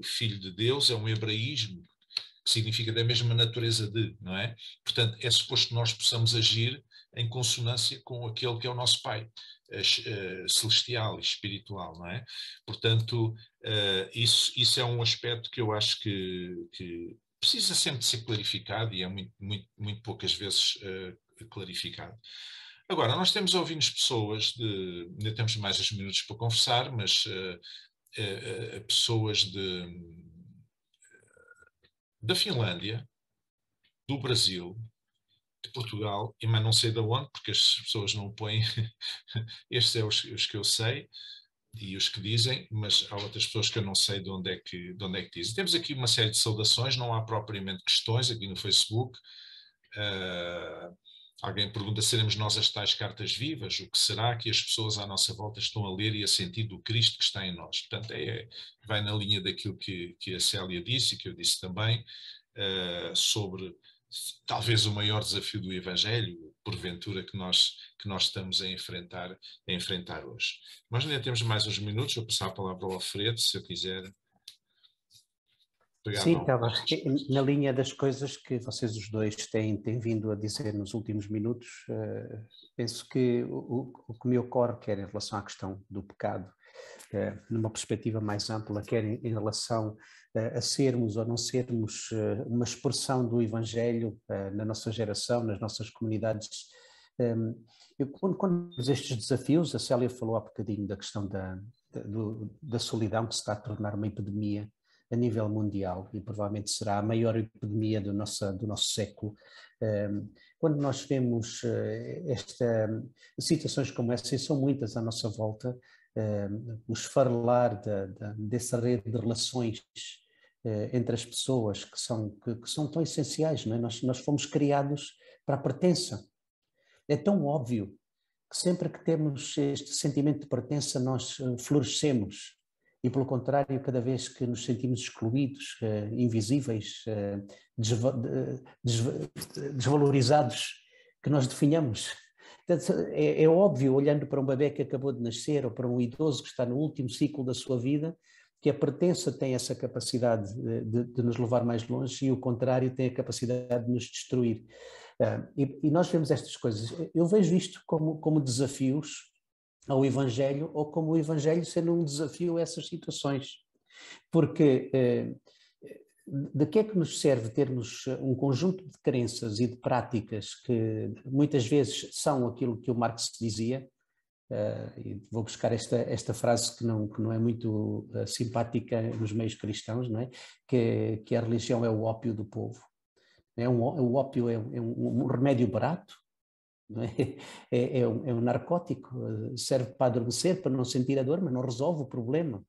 filho de Deus é um hebraísmo, que significa da mesma natureza de, não é? Portanto, é suposto que nós possamos agir em consonância com aquele que é o nosso Pai, celestial e espiritual, não é? Portanto, isso é um aspecto que eu acho que precisa sempre de ser clarificado e é muito poucas vezes clarificado. Agora, nós temos ouvindo pessoas, ainda temos mais uns minutos para conversar, mas pessoas da Finlândia, do Brasil, de Portugal, e mas não sei de onde, porque as pessoas não põem, estes são os que eu sei, e os que dizem, mas há outras pessoas que eu não sei de onde é que dizem. Temos aqui uma série de saudações, não há propriamente questões aqui no Facebook. Alguém pergunta se seremos nós as tais cartas vivas, o que será que as pessoas à nossa volta estão a ler e a sentir do Cristo que está em nós. Portanto, vai na linha daquilo que a Célia disse e que eu disse também, sobre talvez o maior desafio do Evangelho, porventura, que nós estamos a enfrentar hoje. Nós ainda temos mais uns minutos, vou passar a palavra ao Alfredo, se eu quiser pegar. Sim, estava na linha das coisas que vocês os dois têm vindo a dizer nos últimos minutos. Penso que o que me ocorre, quer em relação à questão do pecado, numa perspectiva mais ampla, quer em relação a sermos ou não sermos uma expressão do Evangelho na nossa geração, nas nossas comunidades. Quando temos estes desafios, a Célia falou há bocadinho da questão da solidão, que se está a tornar uma epidemia a nível mundial, e provavelmente será a maior epidemia do nosso século. Quando nós vemos situações como essa, e são muitas à nossa volta, o esfarelar dessa rede de relações entre as pessoas que são tão essenciais, não é? Nós fomos criados para a pertença. É tão óbvio que sempre que temos este sentimento de pertença nós florescemos, e pelo contrário, cada vez que nos sentimos excluídos, invisíveis, desvalorizados, que nós definhamos. Portanto, é óbvio, olhando para um bebê que acabou de nascer ou para um idoso que está no último ciclo da sua vida, que a pertença tem essa capacidade de nos levar mais longe, e o contrário tem a capacidade de nos destruir. E nós vemos estas coisas. Eu vejo isto como desafios ao Evangelho, ou como o Evangelho sendo um desafio a essas situações. Porque de que é que nos serve termos um conjunto de crenças e de práticas que muitas vezes são aquilo que o Marx dizia, e vou buscar esta frase que não é muito simpática nos meios cristãos, não é? Que a religião é o ópio do povo. O ópio é um remédio barato, não é? É um narcótico, serve para adormecer, para não sentir a dor, mas não resolve o problema.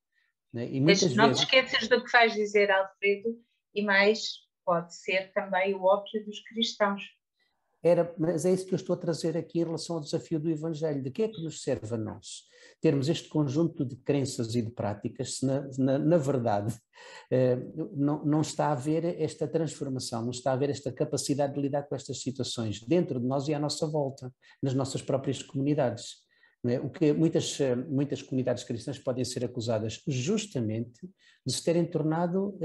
Né? E muitas não vezes... te esqueças do que vais dizer, Alfredo, e mais pode ser também o ópio dos cristãos. Mas é isso que eu estou a trazer aqui em relação ao desafio do Evangelho. De que é que nos serve a nós termos este conjunto de crenças e de práticas se na verdade não está a haver esta transformação, não está a haver esta capacidade de lidar com estas situações dentro de nós e à nossa volta, nas nossas próprias comunidades. Não é? O que muitas comunidades cristãs podem ser acusadas justamente de se terem tornado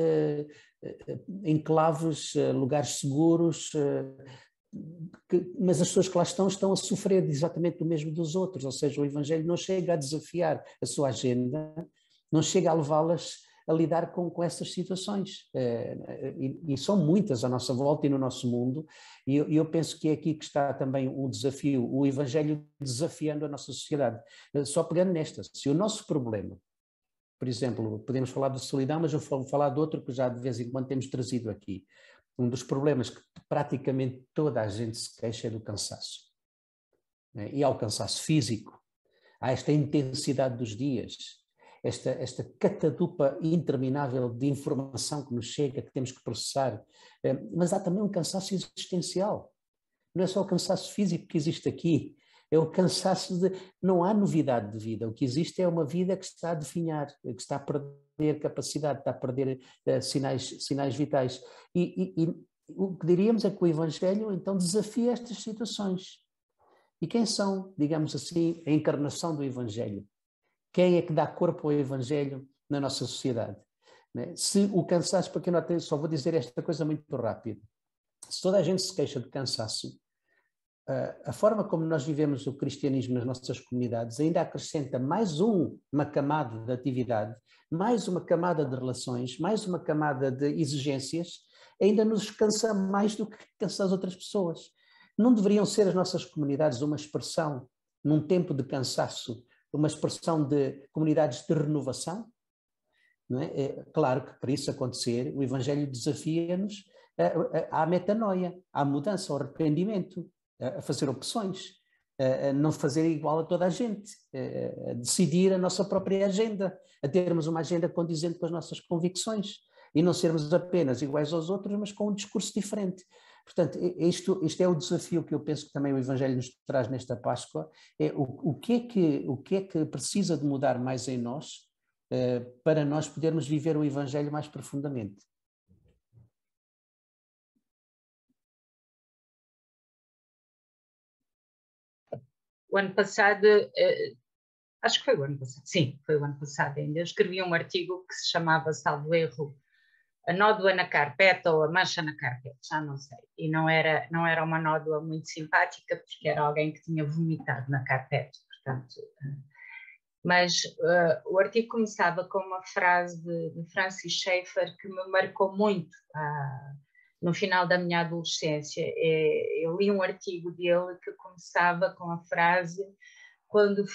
enclaves, lugares seguros, mas as pessoas que lá estão a sofrer exatamente do mesmo dos outros, ou seja, o Evangelho não chega a desafiar a sua agenda, não chega a levá-las a lidar com essas situações, e são muitas à nossa volta e no nosso mundo, e eu penso que é aqui que está também um desafio, o Evangelho desafiando a nossa sociedade. Só pegando nesta, se o nosso problema, por exemplo, podemos falar de solidão, mas eu vou falar de outro que já de vez em quando temos trazido aqui. Um dos problemas que praticamente toda a gente se queixa é do cansaço. Né? E há o cansaço físico, há esta intensidade dos dias, esta catadupa interminável de informação que nos chega, que temos que processar, mas há também um cansaço existencial. Não é só o cansaço físico que existe aqui, é o cansaço de... Não há novidade de vida, o que existe é uma vida que está a definhar, que está a perder capacidade, está a perder sinais vitais. E o que diríamos é que o Evangelho então desafia estas situações. E quem são, digamos assim, a encarnação do Evangelho? Quem é que dá corpo ao Evangelho na nossa sociedade? né? Se o cansaço, para quem não tem, só vou dizer esta coisa muito rápido, se toda a gente se queixa de cansaço, a forma como nós vivemos o cristianismo nas nossas comunidades ainda acrescenta mais uma camada de atividade, mais uma camada de relações, mais uma camada de exigências, ainda nos cansa mais do que cansa as outras pessoas. Não deveriam ser as nossas comunidades uma expressão, num tempo de cansaço, uma expressão de comunidades de renovação? Não é? Claro que para isso acontecer, o Evangelho desafia-nos à metanoia, à mudança, ao arrependimento, a fazer opções, a não fazer igual a toda a gente, a decidir a nossa própria agenda, a termos uma agenda condizente com as nossas convicções e não sermos apenas iguais aos outros, mas com um discurso diferente. Portanto, isto é o desafio que eu penso que também o Evangelho nos traz nesta Páscoa, é o que é que precisa de mudar mais em nós para nós podermos viver o Evangelho mais profundamente. O ano passado, acho que foi o ano passado, sim, foi o ano passado ainda, eu escrevi um artigo que se chamava, salvo erro, a nódoa na carpeta ou a mancha na carpeta, já não sei. E não era uma nódoa muito simpática, porque era alguém que tinha vomitado na carpeta, portanto. Mas o artigo começava com uma frase de Francis Schaeffer que me marcou muito no final da minha adolescência. Eu li um artigo dele que começava com a frase quando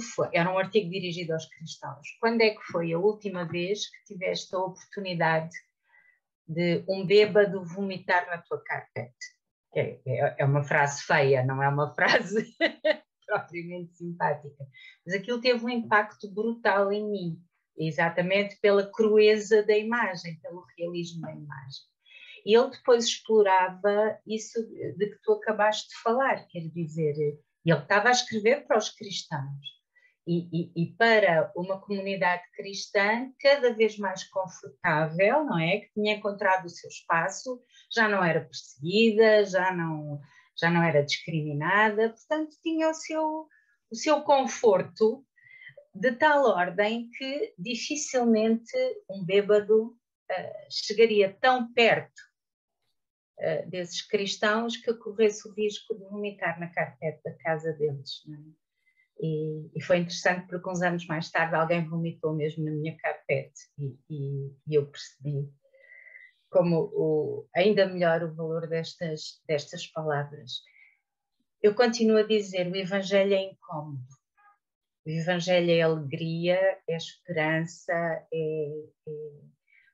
foi, era um artigo dirigido aos cristãos, quando é que foi a última vez que tiveste a oportunidade de um bêbado vomitar na tua carpete? É uma frase feia, não é uma frase propriamente simpática, mas aquilo teve um impacto brutal em mim, exatamente pela crueza da imagem, pelo realismo da imagem. E ele depois explorava isso de que tu acabaste de falar, quer dizer, ele estava a escrever para os cristãos e para uma comunidade cristã cada vez mais confortável, não é? Que tinha encontrado o seu espaço, já não era perseguida, já não era discriminada, portanto tinha o seu conforto de tal ordem que dificilmente um bêbado chegaria tão perto desses cristãos que corresse o risco de vomitar na carpete da casa deles. Não é? E foi interessante porque uns anos mais tarde alguém vomitou mesmo na minha carpete e eu percebi como ainda melhor o valor destas palavras. Eu continuo a dizer, o Evangelho é incómodo. O Evangelho é alegria, é esperança,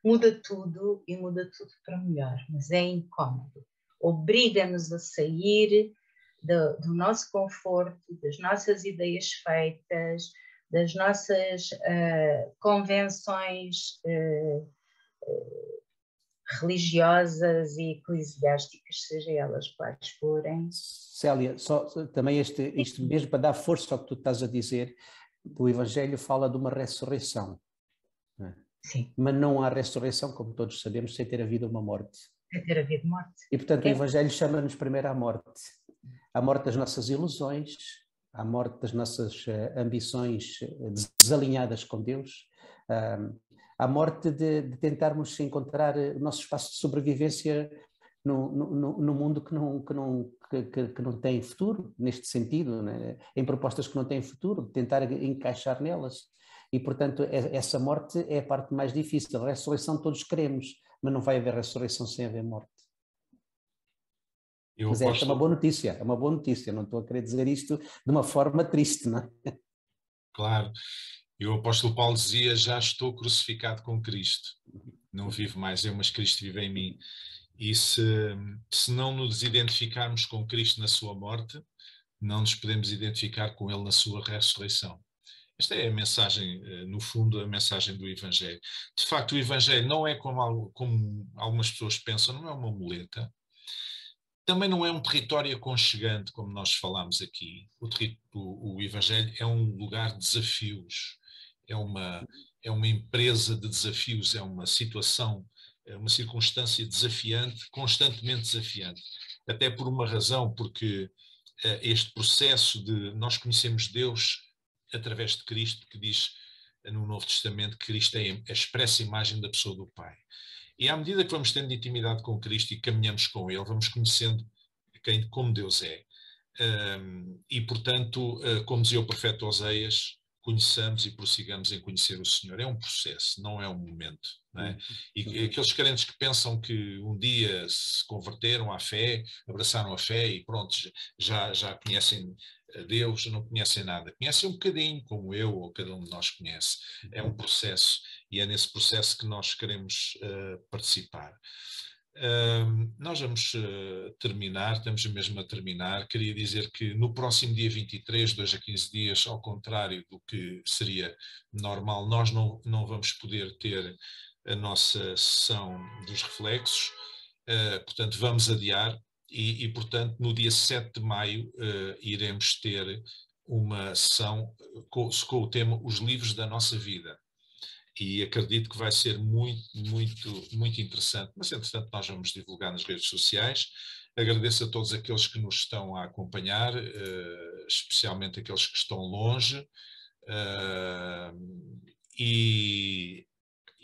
muda tudo e muda tudo para melhor, mas é incómodo. Obriga-nos a sair do nosso conforto, das nossas ideias feitas, das nossas convenções religiosas e eclesiásticas, seja elas quais forem. Célia, também isto mesmo para dar força ao que tu estás a dizer, o Evangelho fala de uma ressurreição. Não é? Sim. Mas não há ressurreição, como todos sabemos, sem ter havido uma morte. Sem ter havido morte. E, portanto, o Evangelho chama-nos primeiro à morte. À morte das nossas ilusões, à morte das nossas ambições desalinhadas com Deus, à morte de tentarmos encontrar o nosso espaço de sobrevivência no mundo que não tem futuro, neste sentido, né? Em propostas que não têm futuro, tentar encaixar nelas. E, portanto, essa morte é a parte mais difícil. A ressurreição todos queremos, mas não vai haver ressurreição sem haver morte. Mas esta é uma boa notícia, não estou a querer dizer isto de uma forma triste, não é? Claro, e o apóstolo Paulo dizia, já estou crucificado com Cristo, não vivo mais eu, mas Cristo vive em mim. E se não nos identificarmos com Cristo na sua morte, não nos podemos identificar com Ele na sua ressurreição. Esta é a mensagem, no fundo, a mensagem do Evangelho. De facto, o Evangelho não é como algumas pessoas pensam, não é uma muleta. Também não é um território aconchegante, como nós falámos aqui. O Evangelho é um lugar de desafios, é uma empresa de desafios, é uma situação, é uma circunstância desafiante, constantemente desafiante. Até por uma razão, porque este processo de nós conhecemos Deus através de Cristo, que diz no Novo Testamento, que Cristo é a expressa imagem da pessoa do Pai. E à medida que vamos tendo intimidade com Cristo e caminhamos com Ele, vamos conhecendo como Deus é. E, portanto, como dizia o profeta Oseias, conheçamos e prossigamos em conhecer o Senhor. É um processo, não é um momento. Não é? E aqueles crentes que pensam que um dia se converteram à fé, abraçaram a fé e pronto, já conhecem Deus, não conhecem nada. Conhecem um bocadinho, como eu ou cada um de nós conhece. É um processo e é nesse processo que nós queremos participar. Nós vamos terminar, estamos mesmo a terminar. Queria dizer que no próximo dia 23, 2 a 15 dias, ao contrário do que seria normal, nós não vamos poder ter a nossa sessão dos reflexos, portanto vamos adiar e portanto no dia 7 de maio iremos ter uma sessão com o tema Os Livros da Nossa Vida. E acredito que vai ser muito, muito, muito interessante. Mas, entretanto, nós vamos divulgar nas redes sociais. Agradeço a todos aqueles que nos estão a acompanhar, especialmente aqueles que estão longe.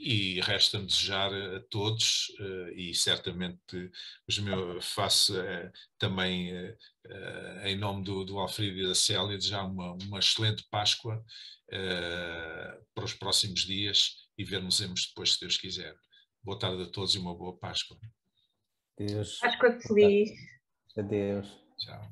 E resta-me desejar a todos, e certamente faço também, em nome do Alfredo e da Célia, desejar uma excelente Páscoa para os próximos dias e vermos-nos depois, se Deus quiser. Boa tarde a todos e uma boa Páscoa. Deus. Páscoa feliz. Adeus. Tchau.